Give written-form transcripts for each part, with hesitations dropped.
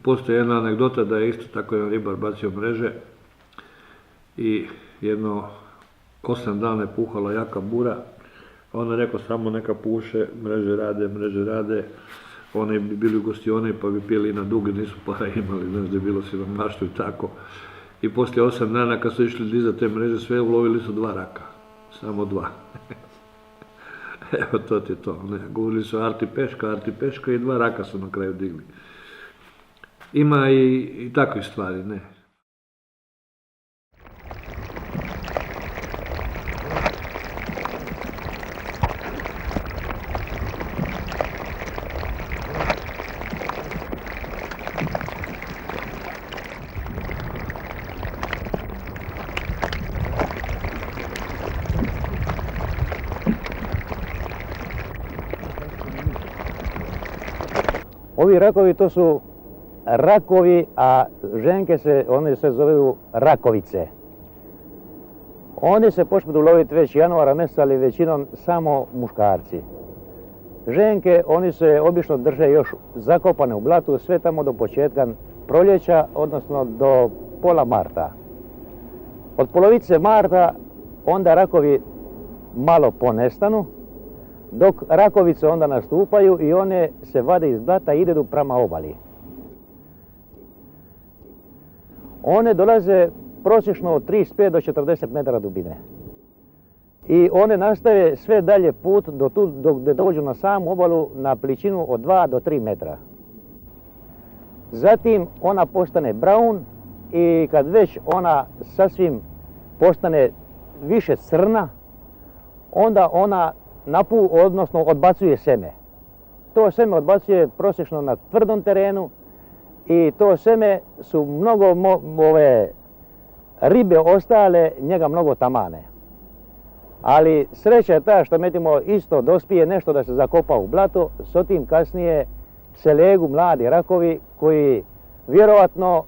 Postoji jedna anegdota da je isto tako jedan ribar bacio mreže i jedno 8 dana je puhala jaka bura. On je rekao samo neka puše, mreže rade. Oni bi bili u gostioni pa bi pili na duge, nisu para imali, znaš da je bilo siromaštvo i tako. I poslije 8 dana kad su išli dizati te mreže, sve ulovili su 2 raka. Samo 2. Evo to ti je to. Ne. Govorili su arti peška i 2 raka su na kraju digli. Ima i takve stvari, ne. Ovi rakovi to su rakovi, a ženke one se zovu rakovice. Oni se počnu loviti već januara mjeseca, ali većinom samo muškarci. Ženke, oni se obično drže još zakopane u blatu, sve tamo do početka proljeća, odnosno do pola marta. Od polovice marta onda rakovi malo ponestanu, dok rakovice onda nastupaju i one se vade iz blata i idu prema obali. One dolaze prosječno od 35 do 40 metara dubine. I one nastave sve dalje put dok dođu na samu obalu na pličinu od 2 do 3 metra. Zatim ona postane braun i kad već ona sasvim postane više crna, onda ona odnosno odbacuje seme. To seme odbacuje prosječno na tvrdom terenu i to seme su mnogo ribe ostale njega mnogo tamane. Ali sreća je ta što metimo isto dospije nešto da se zakopa u blato, s otim kasnije se legu mladi rakovi koji vjerovatno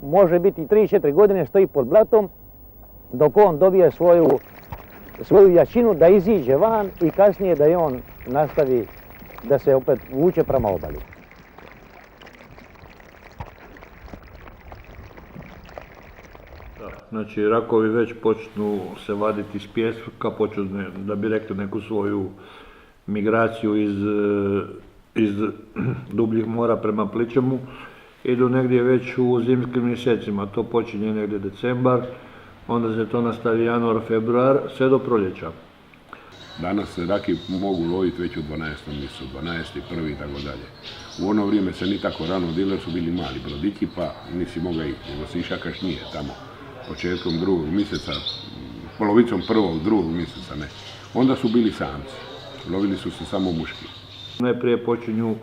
može biti 3-4 godine stoji pod blatom dok on dobije svoju jačinu da iziđe van i kasnije da i on nastavi da se opet vuče prema obali. Znači rakovi već počnu se vaditi iz pijeska, počnu da bi rekli neku svoju migraciju iz dubljih mora prema Pličemu. Idu negdje već u zimskim mjesecima, to počinje negdje decembar, onda se to nastavi januar, februar, sve do proljeća. Danas se raki mogu loviti već u 12. mjesecu, 12. 1. i tako dalje. U ono vrijeme se ni tako rano diler su bili mali brodići pa nisi mogao ih, nego si išao kašnije tamo, početkom 2. mjeseca, polovicom 1. 2. mjeseca ne. Onda su bili samci, lovili su se samo muški. Najprije počinju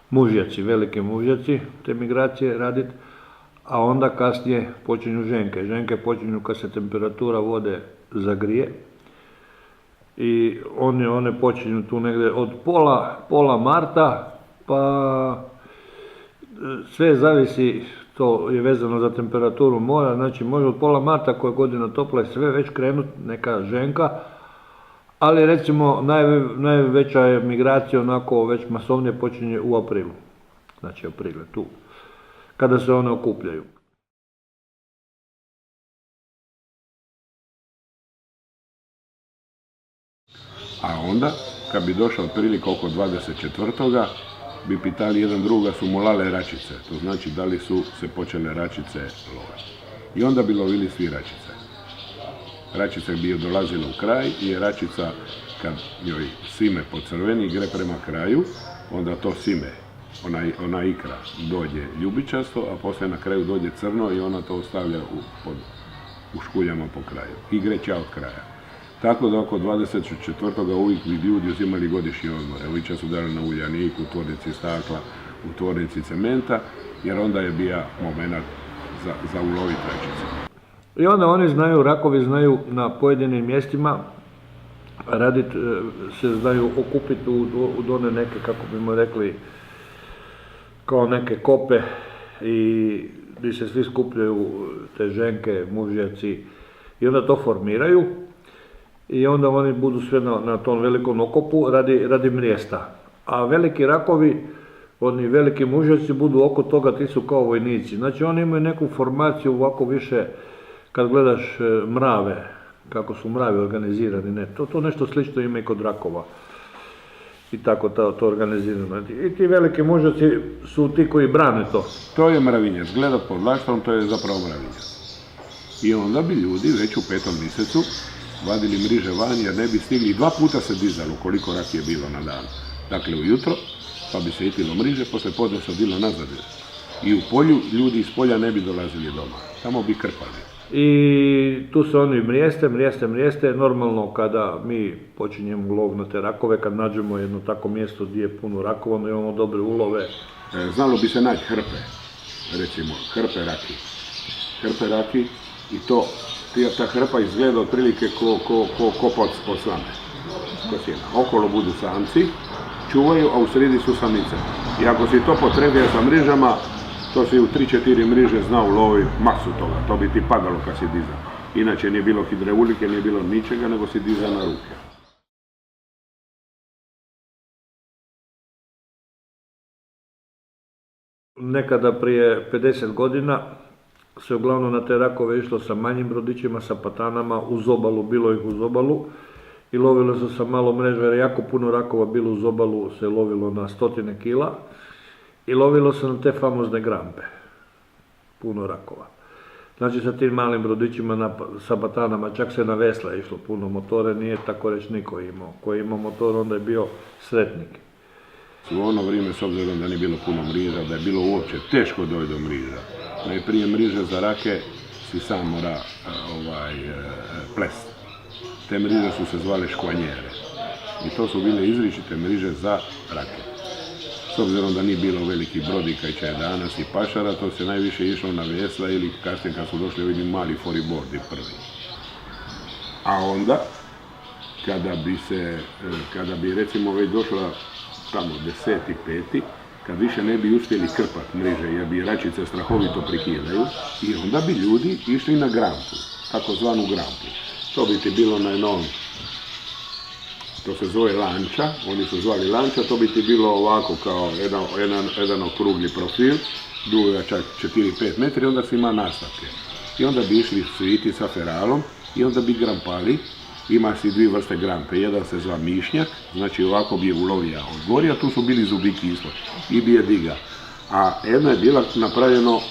mužjaci, velike mužjaci, te migracije raditi, a onda kasnije počinju ženke. Ženke počinju kad se temperatura vode zagrije i one počinju tu negdje od pola marta, pa sve zavisi, to je vezano za temperaturu mora, znači može od pola marta koja je godina topla i sve već krenut neka ženka, ali recimo najveća je migracija onako već masovnije počinje u aprilu, znači april je tu, kada se one okupljaju. A onda, kad bi došao otprilike oko 24. bi pitali jedan druga su molale račice, to znači da li su se počele račice lovati. I onda bi lovili svi račice. Račica bi dolazila u kraj i račica, kad joj sime pocrveni gre prema kraju, onda to sime, ona ikra dođe ljubičasto, a poslije na kraju dođe crno i ona to ostavlja u škuljama po kraju. I gre ča od kraja. Tako da oko 24. uvijek bi ljudi uzimali godišnje odmore. Ovi su dali na Uljaniku, u tvornici stakla, u tvornici cementa, jer onda je bio moment za uloviti račice. I onda rakovi znaju na pojedinim mjestima raditi, se znaju okupiti u one neke, kako bimo rekli, kao neke kope i gdje se svi skupljaju te ženke, mužjaci i onda to formiraju i onda oni budu sve na tom velikom okopu radi mrijesta. A veliki rakovi oni veliki mužjaci budu oko toga, ti su kao vojnici. Znači oni imaju neku formaciju ovako više, kad gledaš mrave, kako su mravi organizirani, ne, to nešto slično ima i kod rakova. I tako to organizirano. I ti veliki mužjaci su ti koji brane to. To je mravinjac, gledat pod laštvom, to je zapravo mravinjac. I onda bi ljudi već u 5. mjesecu vadili mriže van jer ne bi stigli, 2 puta se dizalo koliko rakije je bilo na dan. Dakle ujutro, pa bi se itilo mriže, poslije podne se odilo nazad. I u polju ljudi iz polja ne bi dolazili doma, samo bi krpali. I tu se oni mrijeste, normalno kada mi počinjemo lov na te rakove, kad nađemo jedno tako mjesto gdje je puno rakova, onda imamo dobre ulove. Znalo bi se naći hrpe, recimo, hrpe raki i to, ta hrpa izgleda otprilike ko pod slame, ko sjena. Okolo budu samci, čuvaju, a u sredi su samice. I ako si to potrebuje sa mrižama, to si u 3-4 mriže znao uloviti masu toga, to bi ti padalo kad si dizao. Inače nije bilo hidreulike, nije bilo ničega, nego si dizao na ruke. Nekada prije 50 godina se uglavnom na te rakove išlo sa manjim brodićima, sa patanama, uz obalu, bilo ih uz obalu. I lovilo se sa malo mreža, jer jako puno rakova bilo uz obalu, se lovilo na 100 kila. I lovilo se na te famozne grampe, puno rakova. Znači sa tim malim brodićima, sa batanama, čak se na vesla išlo puno, motore nije tako reći niko imao. Ko je imao motor, onda je bio sretnik. U ono vrijeme, s obzirom da nije bilo puno mriža, da je bilo uopće teško doći do mriža. Najprije mriže za rake si sam mora plest. Te mriže su se zvale škvanjere. I to su bile izričite mriže za rake. S obzirom da nije bilo velikih brodika i čajedanas i pašara, to se najviše išlo na vesla ili kasnije kad su došli ovdje mali foribordi prvi. A onda, kada bi recimo već došla tamo 10.5. kad više ne bi uspjeli krpat mreže jer bi račice strahovito prekidaju i onda bi ljudi išli na grampu, takozvanu grampu. To bi ti bilo na jednom, to se zove lanča, oni su zvali lanča, to bi ti bilo ovako kao jedan okrugli profil, duga čak 4-5 metri i onda si ima nastavke. I onda bi išli sviti sa feralom i onda bi grampali. Ima si 2 vrste grampe, jedan se zva mišnjak, znači ovako bi je ulovija od gori, a tu su bili zubiki ispod i bi je diga. A jedna je bila napravljeno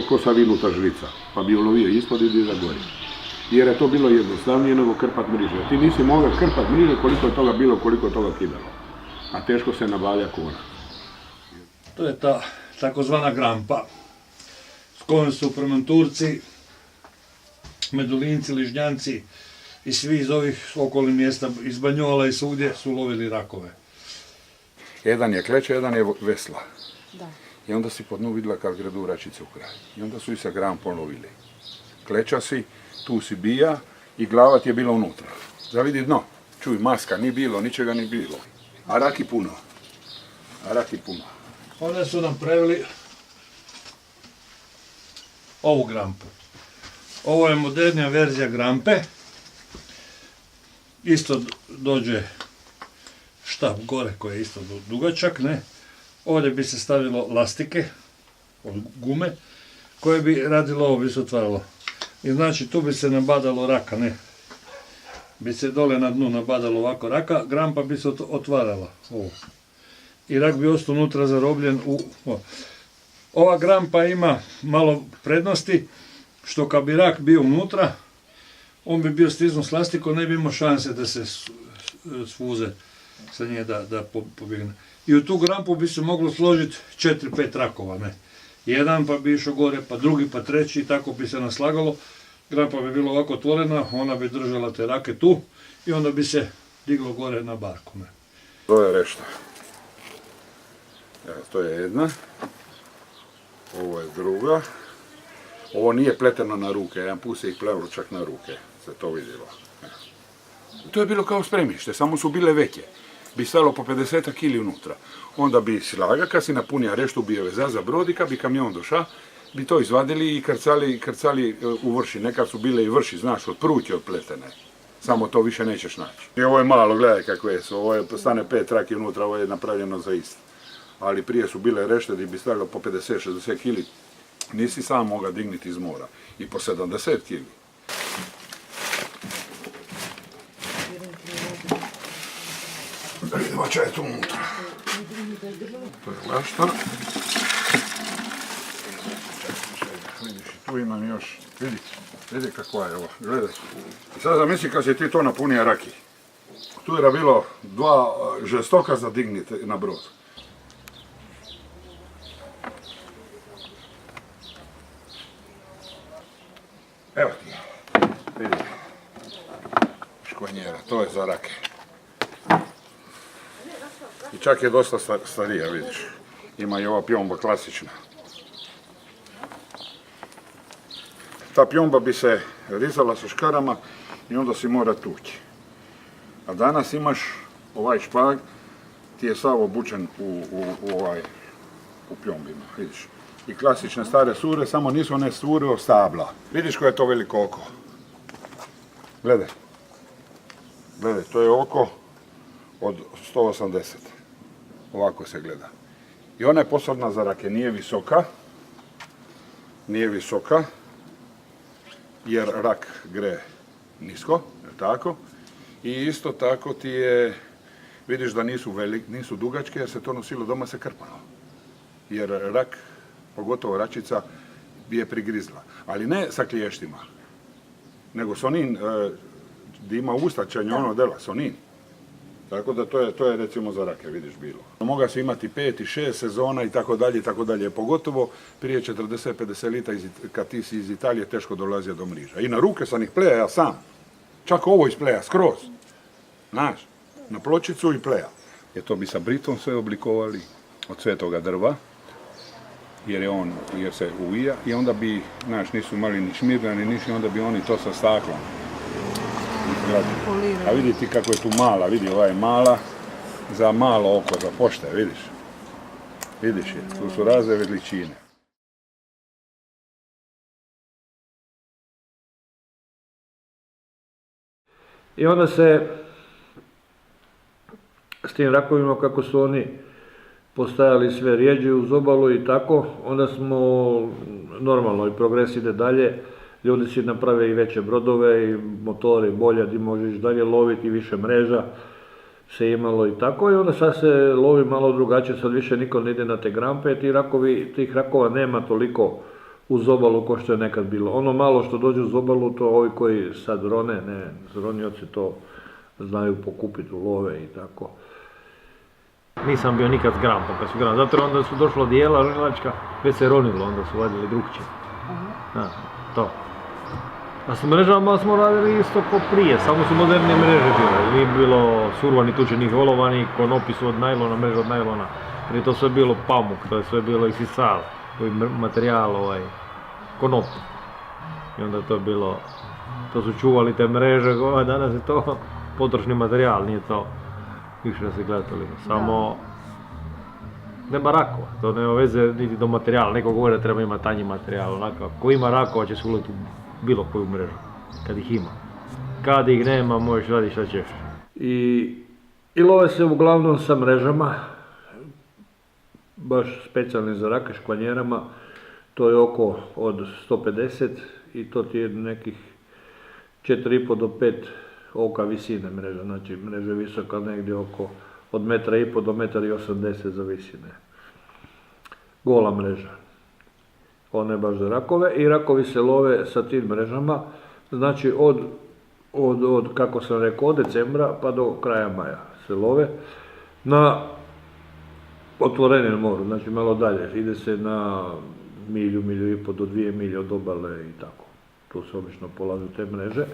ko savinuta žlica, pa bi je ulovio ispod i diga gori. Jer je to bilo jednostavnije nego krpat mriže. Ti nisi mogao krpat mriže koliko je toga bilo, koliko je toga kidalo. A teško se nabavlja kona. To je ta takozvana grampa s kojom su Premonturci, Medulinci, Ližnjanci i svi iz ovih okolnih mjesta, iz Banjola i svugdje su lovili rakove. Jedan je kleća, jedan je vesla. Da. I onda si pod dnu vidjela kad gredu račice u kraj. I onda su i sa grampom lovili. Kleća si, tu si bija i glava ti je bila unutra. Zavidi dno. Čuj, maska, ni bilo, ničega ni bilo. A raki puno. Onda su nam pravili ovu grampu. Ovo je modernija verzija grampe. Isto dođe štap gore koji je isto dugačak, ne. Ovdje bi se stavilo lastike od gume koje bi radilo ovo, bi se otvaralo. I znači tu bi se nabadalo raka, ne. Bi se dole na dnu nabadalo ovako raka, grampa bi se otvarala. Ovo. I rak bi ostao unutra zarobljen u... Ova grampa ima malo prednosti, što kad bi rak bio unutra, on bi bio stisnut s lastikom, ne bi imao šanse da se svuze sa nje da pobjegne. I u tu grampu bi se moglo složiti 4-5 rakova, ne. Jedan pa bi išao gore, pa drugi, pa treći i tako bi se naslagalo. Grampa bi bila ovako otvorena, ona bi držala te rake tu i onda bi se diglo gore na barku, ne. To je rešta. Evo, to je jedna. Ovo je druga. Ovo nije pleteno na ruke, jedan put se ih plevalo čak na ruke, se to vidjelo. To je bilo kao spremište, samo su bile veće. Bi stalo po 50 kili unutra. Onda bi slaga, kad si napunija reštu, bi je veza za brod i kad bi kamion došao, bi to izvadili i krcali u vrši. Nekad su bile i vrši, znaš, od pruće odpletene. Samo to više nećeš naći. I ovo je malo, gledaj kako je, ovo je stane 5 raki unutra, ovo je napravljeno za isto. ali prije su bile rešte gdje bi stavilo po 50-60 kili. Nisi sam mogao digniti iz mora. I po 70 kili. Da vidimo čo je tu unutra. To je laštar. Vidiš, tu imam još, vidi kakva je ovo, gledaj. I sad zamisli kad si ti to napunio raki. Tu je bilo 2 žestoka za digniti na brod. Evo ti, vidi, škvanjera, to je za rake. I čak je dosta starija, vidiš. Ima i ova pjomba klasična. Ta pjomba bi se rizala sa škarama i onda si mora tući. A danas imaš ovaj špag, ti je sav obučen u pjombima, vidiš. I klasične stare sure, samo nisu one sure od stabla. Vidiš koje je to veliko oko. Gledaj. Gledaj, to je oko od 180. Ovako se gleda. I ona je posebna za rake, nije visoka, jer rak gre nisko, je tako? I isto tako ti je, vidiš da nisu dugačke, jer se to nosilo doma se krpano. Jer rak, pogotovo račica, bi je prigrizla. Ali ne sa kliještima, nego sonin, gdje ima ustačanje ono dela, sonin. Tako da to je recimo za rake, vidiš, bilo. Moga se imati 5 i 6 sezona i tako dalje, pogotovo prije 40-50 lita kad ti si iz Italije teško dolazio do mriža. I na ruke sam ih pleja ja sam. Čak ovo ispleja, skroz. Znaš, na pločicu i pleja. Jer to bi sa britom sve oblikovali od svetoga drva, jer se uvija i onda bi, znaš, nisu mali ni šmirgani, ništa, onda bi oni to sa staklom. A vidi ti kako je tu mala, vidi ova je mala, za malo oko, za pošte, vidiš? Vidiš je, tu su razne veličine. I onda se s tim rakovima, kako su oni postajali sve rijeđe uz obalu i tako, onda smo normalno i progres ide dalje. Ljudi si naprave i veće brodove i motore bolje gdje možeš dalje loviti i više mreža se imalo i tako. I onda sad se lovi malo drugačije, sad više niko ne ide na te grampe, tih rakova nema toliko uz obalu kao što je nekad bilo. Ono malo što dođe uz obalu, to ovi koji sad rone, ronioci to znaju pokupiti u love i tako. Nisam bio nikad s grampom, kad su gram, zato onda su došlo dijela ronilačka, već se ronilo, onda su vadili drugčije. To. A s mrežama smo radili isto ko prije, samo su moderne mreže bile. Nije bilo survani, tučenih, olovani, konopi su od najlona, mreže od najlona. Prije to sve bilo pamuk, to je sve bilo isisal, materijal, konop. I onda to bilo, to su čuvali te mreže, danas je to potrošni materijal, nije to više da se gleda toliko. Samo nema rakova, to nema veze niti do materijala, neko govore da treba imati tanji materijal, onako, ko ima rakova će se uleti u bilo koju mrežu, kad ih ima. Kad ih nema, možeš raditi šta ćeš. I love se uglavnom sa mrežama, baš specijalni za rake, škvanjerama, to je oko od 150 i to ti je nekih 4,5 do 5 oka visine mreža, znači mreža je visoka negdje oko od 1,5 do 1,80 za visine. Gola mreža. Ona je baš za rakove i rakovi se love sa tim mrežama, znači od kako sam rekao, od decembra pa do kraja maja se love na otvorenom moru, znači malo dalje, ide se na milju, 1,5 do 2 milje od obale i tako. Tu se obično polažu te mreže.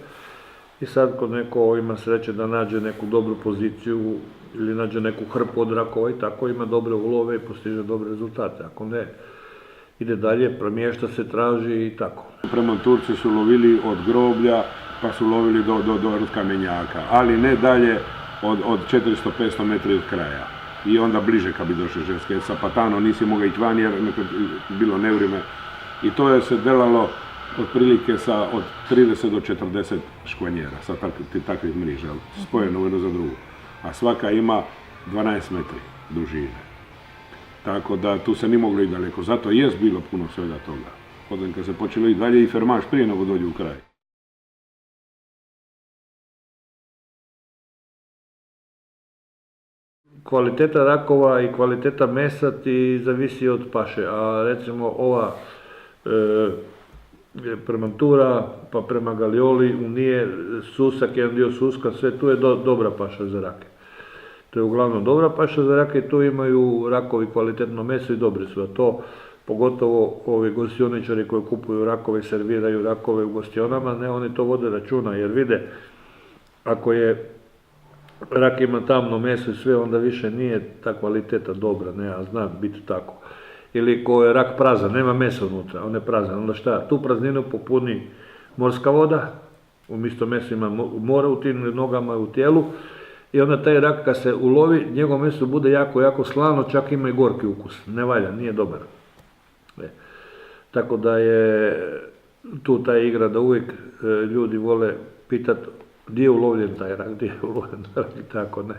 I sad kod neko ima sreće da nađe neku dobru poziciju ili nađe neku hrpu od rakova i tako, ima dobre ulove i postiže dobre rezultate. Ako ne, ide dalje, premješta se, traži i tako. Prema Turci su lovili od groblja, pa su lovili do kamenjaka, ali ne dalje od 400-500 metri od kraja. I onda bliže kad bi došli ženske. Sa Patano nisi mogao ići van jer bilo nevrime. I to je se delalo otprilike od 30 do 40 škvanjera sa takvih mriža, spojeno jedno za drugo. A svaka ima 12 metri dužine. Tako da tu se nije moglo i daleko. Zato jest bilo puno svega toga. Potom kad se počelo i dalje i fermaž prije nego dođe u kraj. Kvaliteta rakova i kvaliteta mesa ti zavisi od paše, a recimo ova Premantura, pa prema Galioli, Unije, Susak, jedan dio Suska, sve tu je dobra paša za rake. To je uglavnom dobra paša za rake i tu imaju rakovi kvalitetno meso i dobri su, a to pogotovo ovi gostioničari koji kupuju rakove i serviraju rakove u gostionama, ne, oni to vode računa jer vide ako je rak ima tamno meso i sve, onda više nije ta kvaliteta dobra, ne, a zna biti tako. Ili ko je rak prazan, nema mesa unutra, on je prazan, onda šta? Tu prazninu popuni morska voda, umjesto mesa ima mora u tim nogama i u tijelu, i onda taj rak kad se ulovi, njegovo meso bude jako, jako slano, čak ima i gorki ukus, ne valja, nije dobar. Tako da je tu ta igra da uvijek ljudi vole pitati gdje je ulovljen taj rak, gdje je ulovljen rak i tako, ne.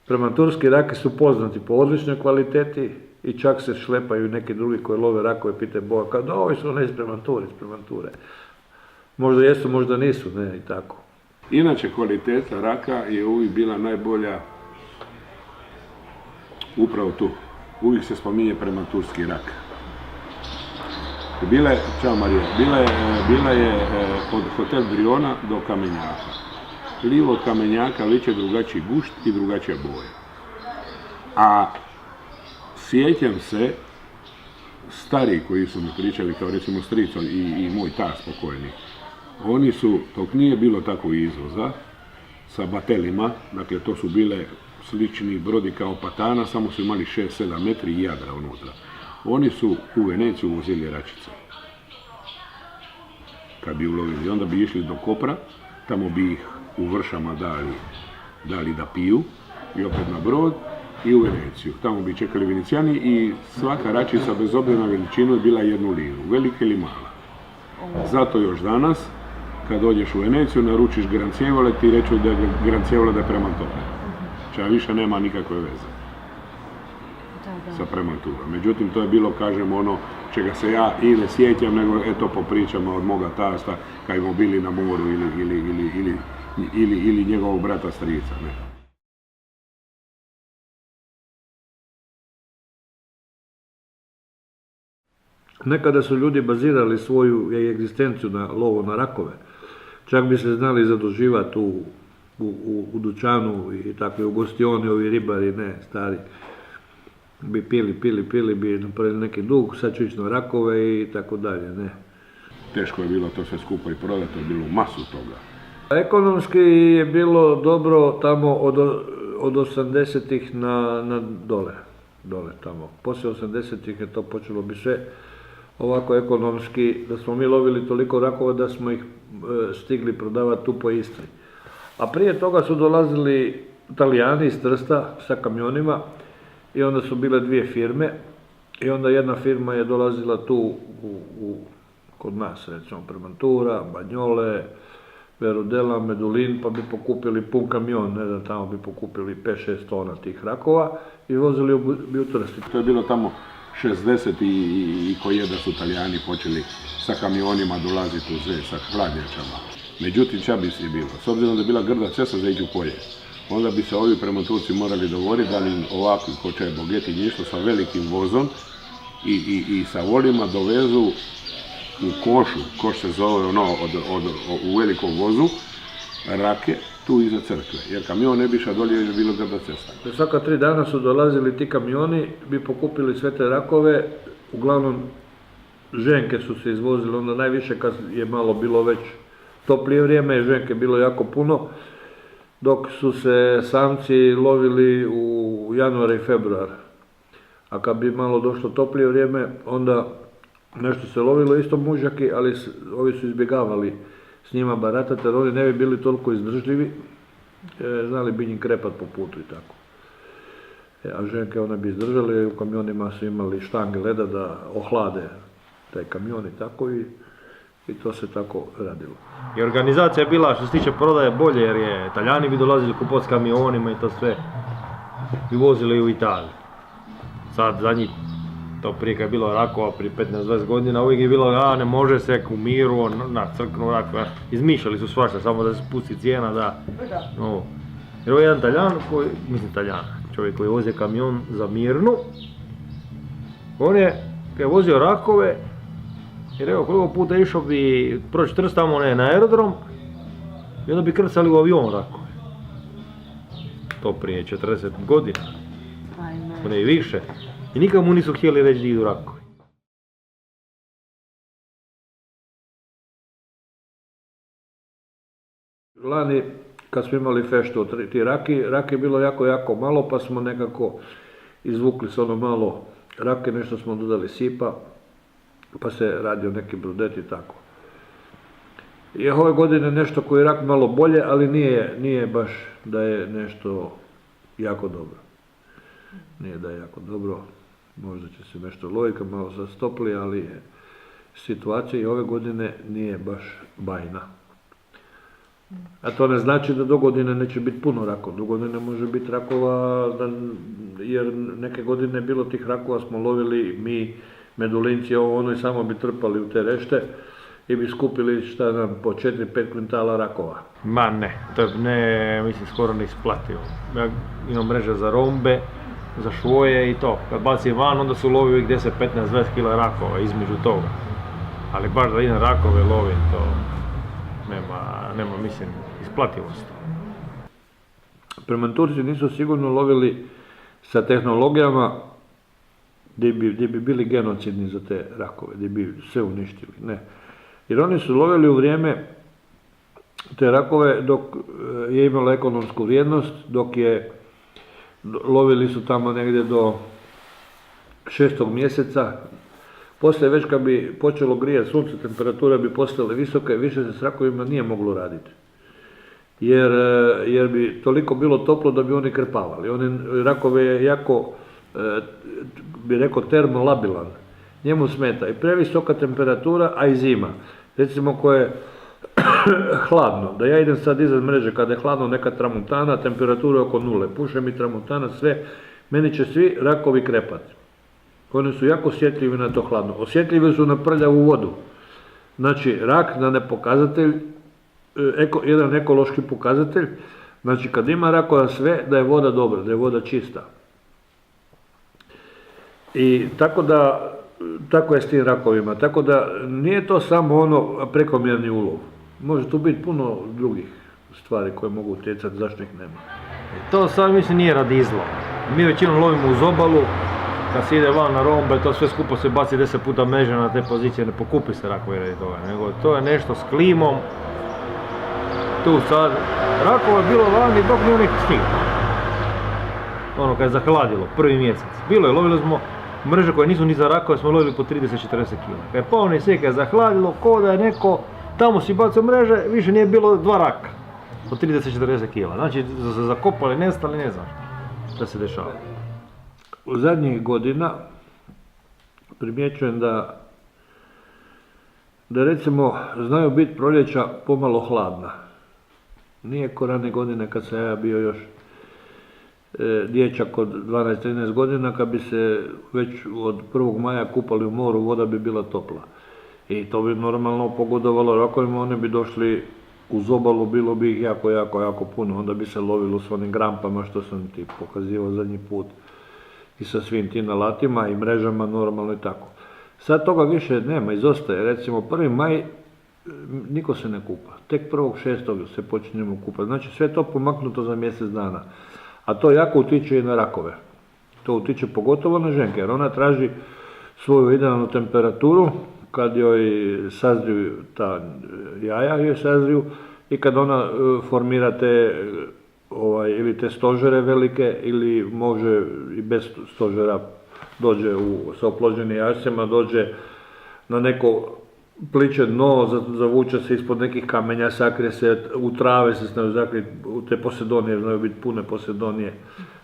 Premanturski raki su poznati po odličnoj kvaliteti i čak se šlepaju neki drugi koji love rakove, pitaju Boga, kao da ovi su ne iz Premanture. Možda jesu, možda nisu, ne, i tako. Inače, kvaliteta raka je uvijek bila najbolja upravo tu. Uvijek se spominje premanturski rak. Ćao Marija, bila je od Hotel Briona do Kamenjaka. Livo od Kamenjaka liče drugačiji gušt i drugačija boja. A sjećam se, stariji koji su mi pričali, kao recimo stric i moj tas pokojni, oni su, dok nije bilo tako izvoza, sa batelima, dakle to su bile slični brodi kao Patana, samo su imali 6-7 metri i jadra unutra. Oni su u Veneciju uvozili račice. Kad bi ulovili, onda bi išli do Kopra, tamo bi ih u Vršama dali da piju i opet na brod i u Veneciju. Tamo bi čekali Venecijani i svaka račica bez obzira na veličinu je bila 1 liru, velika ili mala. Zato još danas, kad dođeš u Veneciju, naručiš grancevole, ti reću da je grancevole da je Premantura. Ča više nema nikakve veze sa Premanturom. Međutim, to je bilo, kažem, ono čega se ja i ne sjećam, nego eto po pričama od moga tasta, kad smo bili na moru ili njegovog brata strica. Ne. Nekada su ljudi bazirali svoju egzistenciju na lovu na rakove. Čak bi se znali zaduživati u dućanu i tako i u gostioni, ovi ribari, ne, stari. Bi pili, bi napravili neki dug, sad ću ići na rakove i tako dalje, ne. Teško je bilo to sve skupo i prodati, je bilo masu toga. Ekonomski je bilo dobro tamo od 80-ih na dole tamo. Poslije 80-ih je to počelo bi sve ovako ekonomski, da smo mi lovili toliko rakova da smo ih stigli prodavati tu po Istri. A prije toga su dolazili Italijani iz Trsta sa kamionima i onda su bile 2 firme i onda jedna firma je dolazila tu kod nas, recimo Premantura, Banjole, Verudela, Medulin, pa bi pokupili pun kamion, ne znam, tamo bi pokupili 5-6 tona tih rakova i vozili bi u Trsti. To je bilo tamo 60 i koje da su Italijani počeli sa kamionima dolaziti u Zve, sa hladnjačama. Međutim, ča bi se bilo? S obzirom da je bila grda cesta za ići u polje, onda bi se ovi Premanturci morali dogovoriti da li ovakvi kočaj bogeti nješta sa velikim vozom i sa volima dovezu u košu, koš se zove u velikom vozu, rake tu iza crkve, jer kamion ne bi išao dolje jer je bilo grda cesta. Svaka 3 dana su dolazili ti kamioni, bi pokupili sve te rakove, uglavnom ženke su se izvozile, onda najviše kad je malo bilo već toplije vrijeme, ženke bilo jako puno, dok su se samci lovili u januar i februar. A kad bi malo došlo toplije vrijeme, onda nešto se lovilo isto mužjaki, ali ovi su izbjegavali s njima baratati, jer oni ne bi bili toliko izdržljivi, znali bi njim krepat po putu i tako. A ženke one bi izdržali, u kamionima su imali štange leda da ohlade taj kamion i tako i to se tako radilo. I organizacija je bila, što se tiče prodaje, bolje jer je Italijani bi dolazili kupovati s kamionima i to sve i vozili u Italiju. sad zadnji, to prije kad je bilo rakova, prije 15-20 godina, uvijek je bilo, ne može se u miru, crknu rak, izmišljali su svašta, samo da se spusti cijena, da. No. Jer ovo je jedan Taljan, čovjek koji je vozio kamion za Mirnu, on je, kad je vozio rakove, i rekao koliko puta išao bi proći Trst tamo na aerodrom, i onda bi krcali u avion rakove. To prije 40 godina, ne i više. I nikad mu nisu htjeli reći da idu rakovi. Lani, kad smo imali feštu od ti raki je bilo jako malo, pa smo nekako izvukli se ono malo rake, nešto smo dodali sipa, pa se radio neki brudet i tako. I ove godine nešto koji je rak malo bolje, ali nije baš da je nešto jako dobro. Nije da je jako dobro, možda će se nešto logika malo zastopli, ali je situacija i ove godine nije baš bajna. A to ne znači da do godine neće biti puno rakova, do godine može biti rakova, jer neke godine je bilo tih rakova, smo lovili mi, medulinci, ono i samo bi trpali u te rešte i bi skupili po 4-5 kvintala rakova. Ma ne, to je mislim skoro neisplativo. Ja imam mreže za rombe, za švoje i to. Kad bacim van, onda su lovi uvijek 10, 15, 20 kila rakova između toga. Ali baš da idem rakove lovim, to nema mislim, isplativosti. Prementurci nisu sigurno lovili sa tehnologijama gdje bi bili genocidni za te rakove, gdje bi sve uništili, ne. Jer oni su lovili u vrijeme te rakove dok je imalo ekonomsku vrijednost, lovili su tamo negdje do 6. mjeseca. Poslije već kad bi počelo grijati sunce, temperatura bi postale visoke, više se s rakovima nije moglo raditi. Jer bi toliko bilo toplo da bi oni krpavali. Rakove je jako, bi rekao, termolabilan. Njemu smeta i previsoka temperatura, a i zima. Recimo ko je hladno, da ja idem sad iznad mreže kada je hladno, neka tramontana, temperatura je oko 0, puše mi tramontana, sve, meni će svi rakovi krepati. Oni su jako osjetljivi na to hladno. Osjetljivi su na prljavu vodu. Znači, rak na nepokazatelj, jedan ekološki pokazatelj, znači kad ima rakova sve, da je voda dobra, da je voda čista. I tako je s tim rakovima. Tako da nije to samo ono prekomjerni ulov. Može tu biti puno drugih stvari koje mogu utjecati, zašto ih nema. To sad mislim nije radi izlova. Mi većinom lovimo uz obalu, kad se ide van na rombe, to sve skupo se baci 10 puta mreže na te pozicije, ne pokupi se rakovi radi toga, nego to je nešto s klimom. Tu sad, rakova je bilo vani dok nije onih snijeg. Ono kad je zahladilo, prvi mjesec. Bilo je, lovili smo mreže koje nisu ni za rakove, smo lovili po 30-40 kg. Kad je polni sve, kad je zahladilo, ko da je neko tamo si bacio mreže, više nije bilo 2 raka. Po 30-40 kg. Znači, se zakopali, nestali, ne znam šta se dešava. U zadnjih godina primjećujem da recimo znaju biti proljeća pomalo hladna. Nije ko rane godine kad sam ja bio još dječak od 12-13 godina, kad bi se već od 1. maja kupali u moru, voda bi bila topla. I to bi normalno pogodovalo rakovima, oni bi došli uz obalu, bilo bi ih jako puno, onda bi se lovilo s onim grampama što sam ti pokazivao zadnji put. I sa svim tim alatima i mrežama normalno i tako. Sad toga više nema, izostaje. Recimo 1. maj niko se ne kupa. Tek 1.6. se počinjemo kupati. Znači sve je to pomaknuto za mjesec dana. A to jako utiče i na rakove. To utiče pogotovo na ženke, jer ona traži svoju idealnu temperaturu kad joj sazriju ta jaja, joj sazriju i kad ona formira te ili te stožere velike, ili može i bez stožera dođe sa oplođenim jajcima, dođe na neko pliće dno, zavuče se ispod nekih kamenja, sakrije se, u trave se znaju zakriti, u te posedonije, znaju biti pune posedonije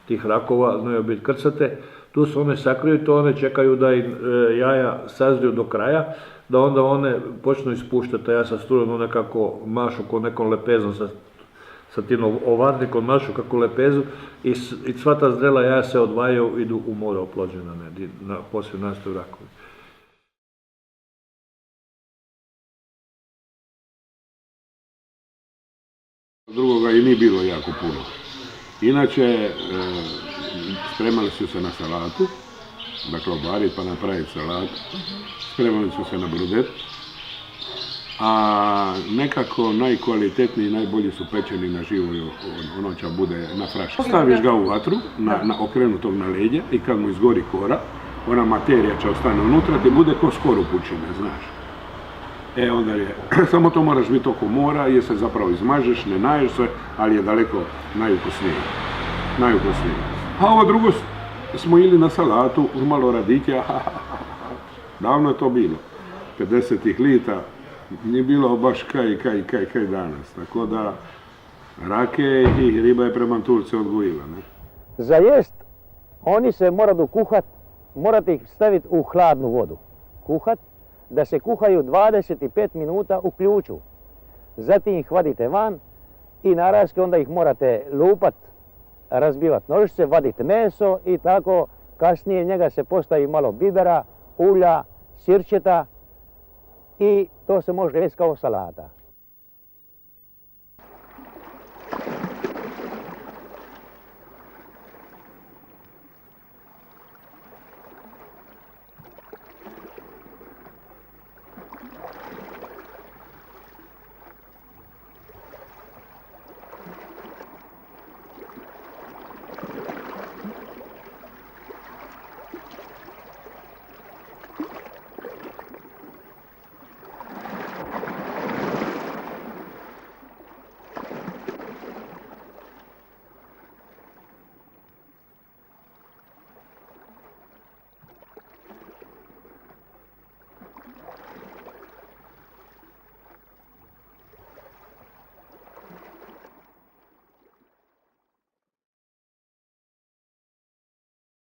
tih rakova, znaju biti krcate, tu se one sakriju, to one čekaju da im jaja sazriju do kraja, da onda one počnu ispuštati jaja sa strujom, one kako mašu ko nekom lepezom sa tim ovarnikom našu kako lepezu i sva ta zrela jaja se odvajaju, idu u more oplođena, poslije nastaju rakovi. Drugoga i nije bilo jako puno. Inače, spremali su se na salatu, dakle obariti pa napraviti salatu, spremali su se na brudet, a nekako najkvalitetniji i najbolji su pečeni na živoj, ono će bude na fraši. Staviš ga u vatru, okrenutog na leđa i kad mu izgori kora, ona materija će ostane unutra, ti bude ko skoro pučine, znaš. Onda je, samo to moraš biti oko mora jer se zapravo izmažeš, ne naješ se, ali je daleko najukusnije. A ovo drugo smo ili na salatu, uz malo radike, davno je to bilo. 50 lita, nije bilo baš kaj danas. Tako da rake i riba je prema Turci odgojila. Ne? Za jest, oni se moraju kuhat, morate ih staviti u hladnu vodu. Kuhat, da se kuhaju 25 minuta u ključu. Zatim ih vadite van i naravski onda ih morate lupat, razbivat nožice, vadite meso i tako kasnije njega se postavi malo bibera, ulja, sirćeta i to se može jesti kao salata.